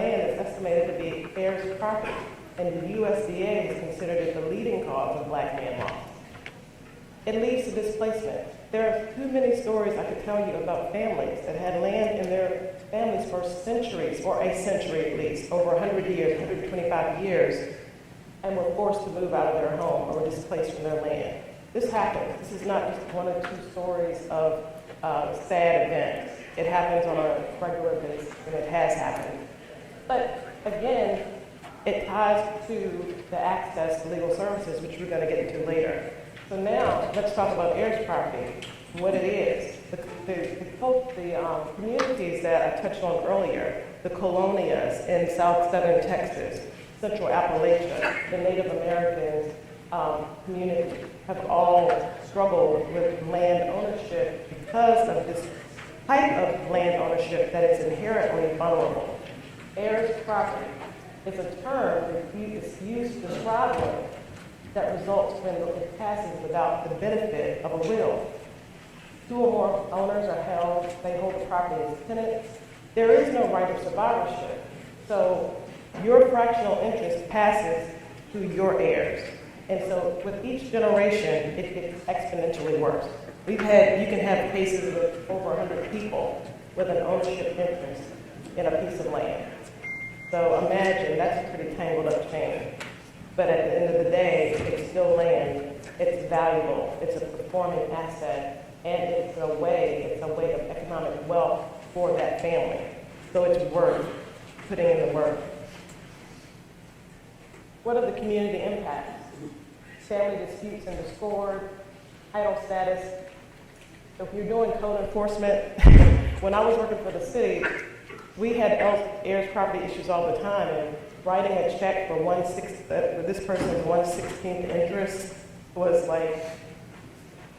land is estimated to be heirs property, and the USDA has considered it the leading cause of black land loss. It leads to displacement. There are too many stories I could tell you about families that had land in their families for centuries, or a century at least, over 100 years, 125 years, and were forced to move out of their home or displaced from their land. This happens. This is not just one or two stories of sad events. It happens on a regular basis, and it has happened. But again, it ties to the access to legal services, which we're going to get into later. So now, let's talk about heirs property, what it is. The communities that I touched on earlier, the colonias in southern Texas, Central Appalachia, the Native American community have all struggled with land ownership because of this type of land ownership that is inherently vulnerable. Heirs property is a term that is used to describe land that results when it passes without the benefit of a will. Two or more owners are held, they hold the property as tenants. There is no right of survivorship. So your fractional interest passes to your heirs. And so with each generation, it gets exponentially worse. You can have cases with over 100 people with an ownership interest in a piece of land. So imagine, that's a pretty tangled up chain. But at the end of the day, it's still land, it's valuable, it's a performing asset, and it's a way of economic wealth for that family. So it's worth putting in the work. What are the community impacts? Family disputes and discord, title status. So if you're doing code enforcement, when I was working for the city, we had heirs property issues all the time, and writing a check for this person's 1/16th interest was like,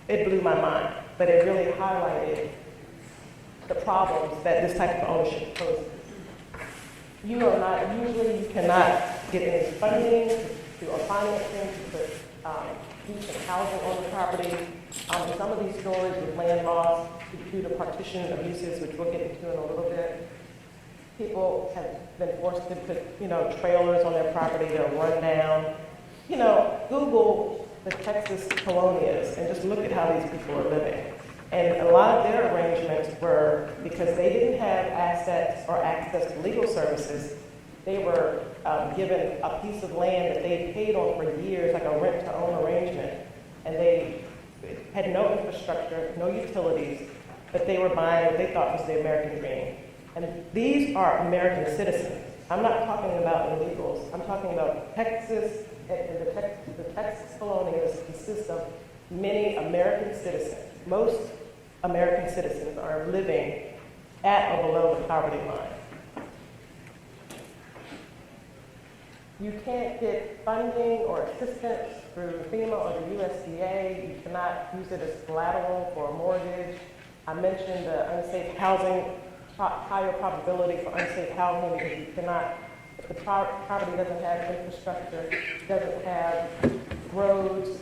it blew my mind, but it really highlighted the problems that this type of ownership poses. You cannot get any funding or financing to put decent housing on the property. Some of these stories with land loss due to partition abuses, which we'll get into in a little bit. People have been forced to put, trailers on their property that are run down. Google the Texas colonias and just look at how these people are living. And a lot of their arrangements were because they didn't have assets or access to legal services. They were given a piece of land that they paid on for years, like a rent-to-own arrangement, and they had no infrastructure, no utilities, but they were buying what they thought was the American dream. And these are American citizens. I'm not talking about illegals. I'm talking about Texas, and the Texas colonias consist of many American citizens. Most American citizens are living at or below the poverty line. You can't get funding or assistance through FEMA or the USDA. You cannot use it as collateral for a mortgage. I mentioned unsafe housing, higher probability for unsafe housing because you cannot, if the property doesn't have infrastructure, doesn't have roads,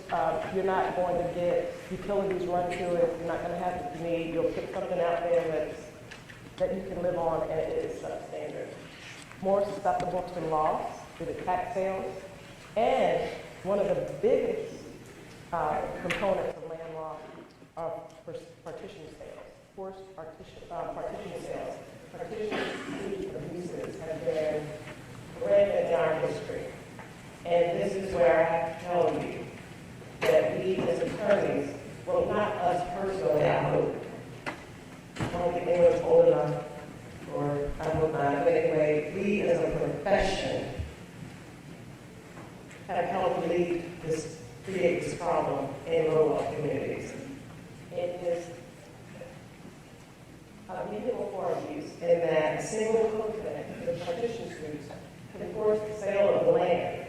you're not going to get utilities run to it, you're not going to have what you need. You'll put something out there that you can live on, and it is substandard. More susceptible to loss due to tax sales, and one of the biggest components of land loss are partition sales, forced partition sales. Partition abuses have been rampant in our history. And this is where I have to tell you that we as attorneys, well, not us personally, I hope. I don't think anyone's old enough, or I hope not, but anyway, we as a profession have helped create this problem in low-wealth communities. It is a vehicle for abuse in that a single co-tenant, the partition suits, can force the sale of the land.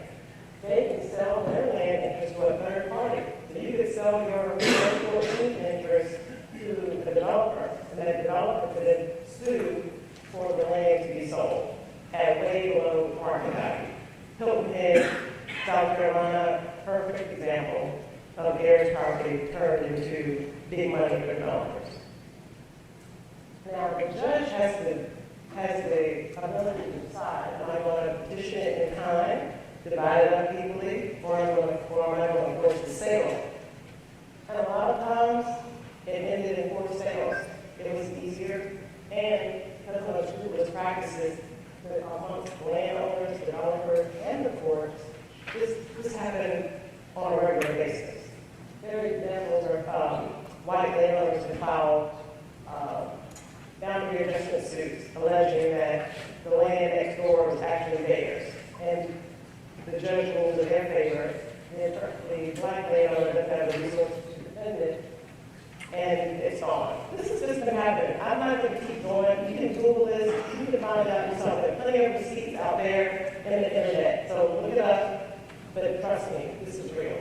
They can sell their land interest to a third party. So you could sell your 14th interest to the developer, and that developer could then sue for the land to be sold at way below market value. Hilton Head, South Carolina, perfect example of heirs property turned into big money for developers. Now the judge has the ability to decide divided up equally, or I'm going to force the sale. And a lot of times, it ended in forced sales. It was easier, and because of the scrupulous practices amongst landowners, developers, and the courts, this happened on a regular basis. There are examples of white landowners who filed boundary adjustment suits alleging that the land next door was actually theirs, and the judge ruled in their favor. The black landowner doesn't have the resources to defend it, and it's gone. This is just going to happen. I'm not going to keep going. You can Google this. You can find it out yourself. There are plenty of receipts out there in the internet. So look it up. But trust me, this is real.